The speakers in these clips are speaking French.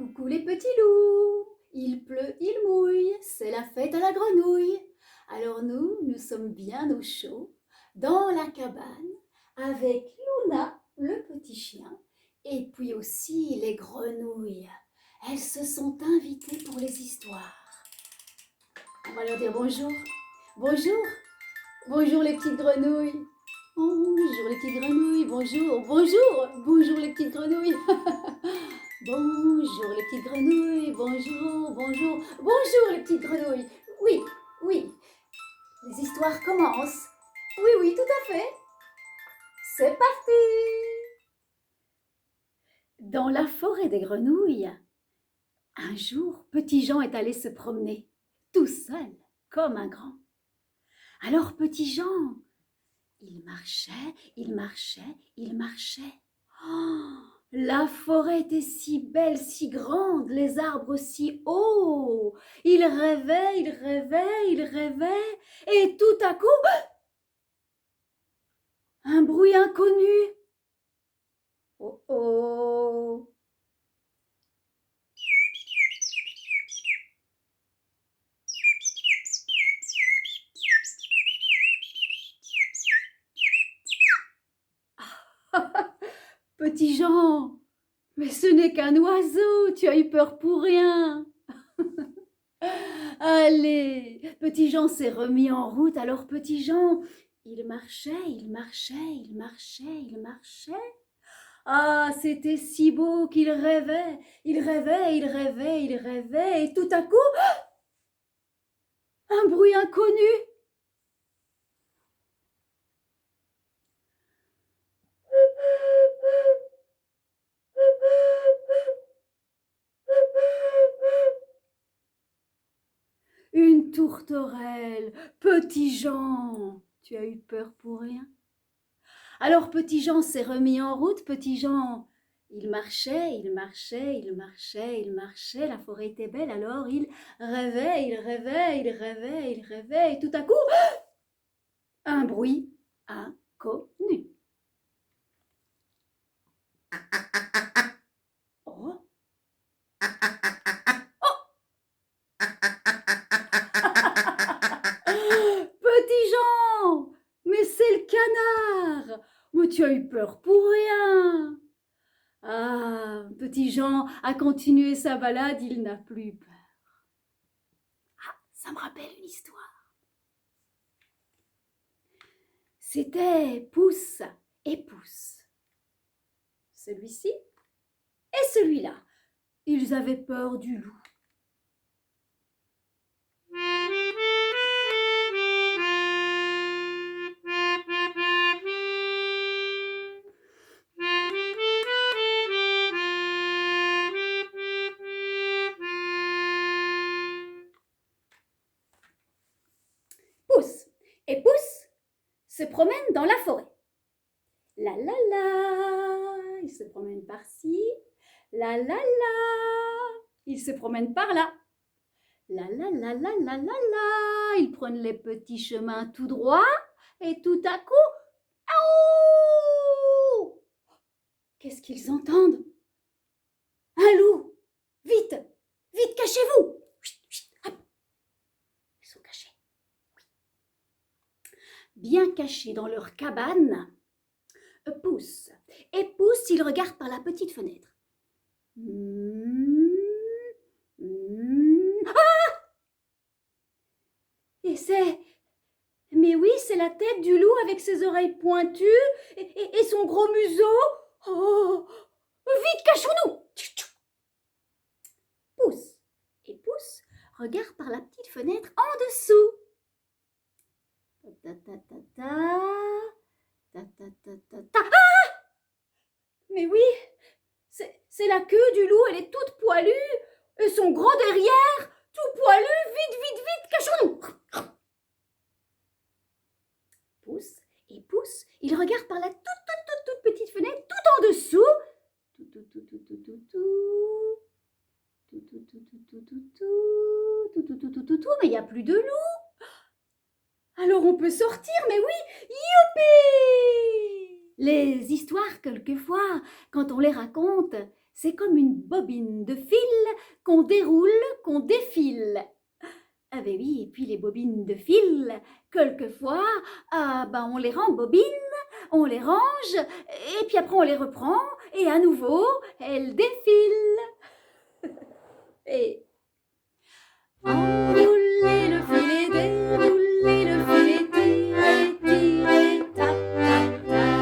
Coucou les petits loups, il pleut, il mouille, c'est la fête à la grenouille. Alors nous sommes bien au chaud, dans la cabane, avec Luna, le petit chien, et puis aussi les grenouilles. Elles se sont invitées pour les histoires. On va leur dire bonjour. Bonjour, bonjour les petites grenouilles. Bonjour les petites grenouilles, bonjour les petites grenouilles. Bonjour les petites grenouilles, bonjour les petites grenouilles. Oui, oui, les histoires commencent. Oui, tout à fait. C'est parti. Dans la forêt des grenouilles, un jour, Petit Jean est allé se promener, tout seul, comme un grand. Alors Petit Jean, il marchait. Oh, la forêt était si belle, si grande, les arbres si hauts. Il rêvait, et tout à coup, un bruit inconnu. Oh oh! Petit Jean, mais ce n'est qu'un oiseau, tu as eu peur pour rien. Allez, Petit Jean s'est remis en route, alors Petit Jean, il marchait. Ah, c'était si beau qu'il rêvait, et tout à coup, un bruit inconnu. Une tourterelle. Petit Jean, tu as eu peur pour rien. Alors Petit Jean s'est remis en route. Petit Jean, il marchait. La forêt était belle, alors il rêvait. Et tout à coup, un bruit inconnu. Oh! Petit Jean, mais c'est le canard. Mais tu as eu peur pour rien. Ah, Petit Jean a continué sa balade, il n'a plus eu peur. Ah, ça me rappelle une histoire. C'était Pouce et Pouce. Celui-ci et celui-là. Ils avaient peur du loup. Pouce et Pouce se promènent dans la forêt. La la la, ils se promènent par-ci. La la la, ils se promènent par-là. La la la la la la la, ils prennent les petits chemins tout droits et tout à coup, aouh! Qu'est-ce qu'ils entendent? Un loup! Vite, vite, cachez-vous! Chut, chut, hop. Ils sont cachés. Oui. Bien cachés dans leur cabane, Pouce et Pouce, ils regardent par la petite fenêtre. Ah! Mais oui, c'est la tête du loup avec ses oreilles pointues et son gros museau. Oh, vite, cachons-nous! Pouce et Pouce regardent par la petite fenêtre en dessous. Ah! Mais oui, c'est la queue du loup, elle est toute poilue, et son gros derrière, tout poilu, vite, cachons-nous! Pouce et Pouce, ils regardent par la toute petite fenêtre, tout en dessous. Mais il n'y a plus de loup. Alors on peut sortir, mais oui, youpi! Les histoires, quelquefois, quand on les raconte, c'est comme une bobine de fil qu'on déroule, qu'on défile. Ah ben oui, et puis les bobines de fil, quelquefois, on les rembobine, on les range, et puis après on les reprend, et à nouveau, elles défilent. Et enrouler le filet, dérouler le filet, tirer, tirer, tap, tap, tap.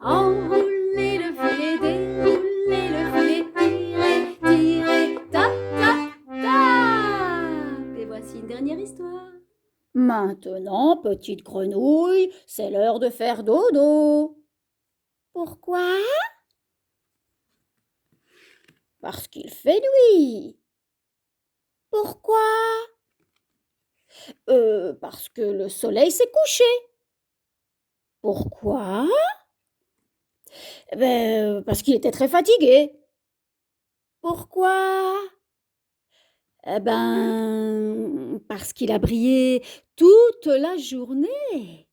Enrouler le filet, dérouler le filet, tirer, tirer, tap, tap, tap. Et voici une dernière histoire. Maintenant, petite grenouille, c'est l'heure de faire dodo. Pourquoi? Parce qu'il fait nuit. Pourquoi? Parce que le soleil s'est couché. Pourquoi? Parce qu'il était très fatigué. Pourquoi? Parce qu'il a brillé toute la journée.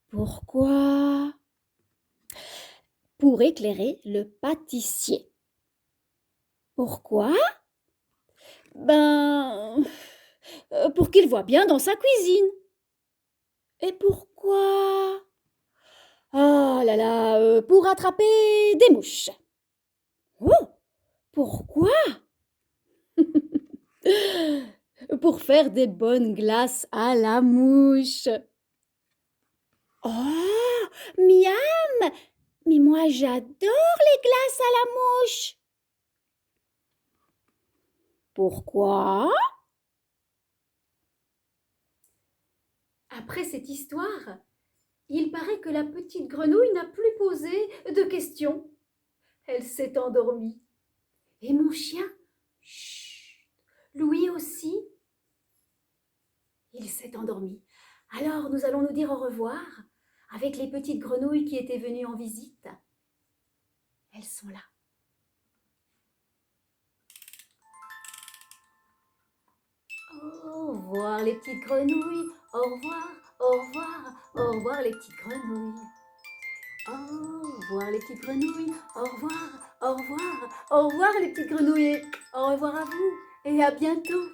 Pourquoi? Pour éclairer le pâtissier. Pourquoi? Pour qu'il voie bien dans sa cuisine. Et pourquoi? Ah là là, pour attraper des mouches. Oh, pourquoi? Pour faire des bonnes glaces à la mouche. Oh, miam! Mais moi j'adore les glaces à la mouche. Pourquoi? Après cette histoire, il paraît que la petite grenouille n'a plus posé de questions. Elle s'est endormie. Et mon chien, chut, lui aussi, il s'est endormi. Alors nous allons nous dire au revoir avec les petites grenouilles qui étaient venues en visite. Elles sont là. Au revoir les petites grenouilles, au revoir, au revoir, au revoir les petites grenouilles. Au revoir les petites grenouilles, au revoir, au revoir, au revoir les petites grenouilles. Au revoir à vous et à bientôt.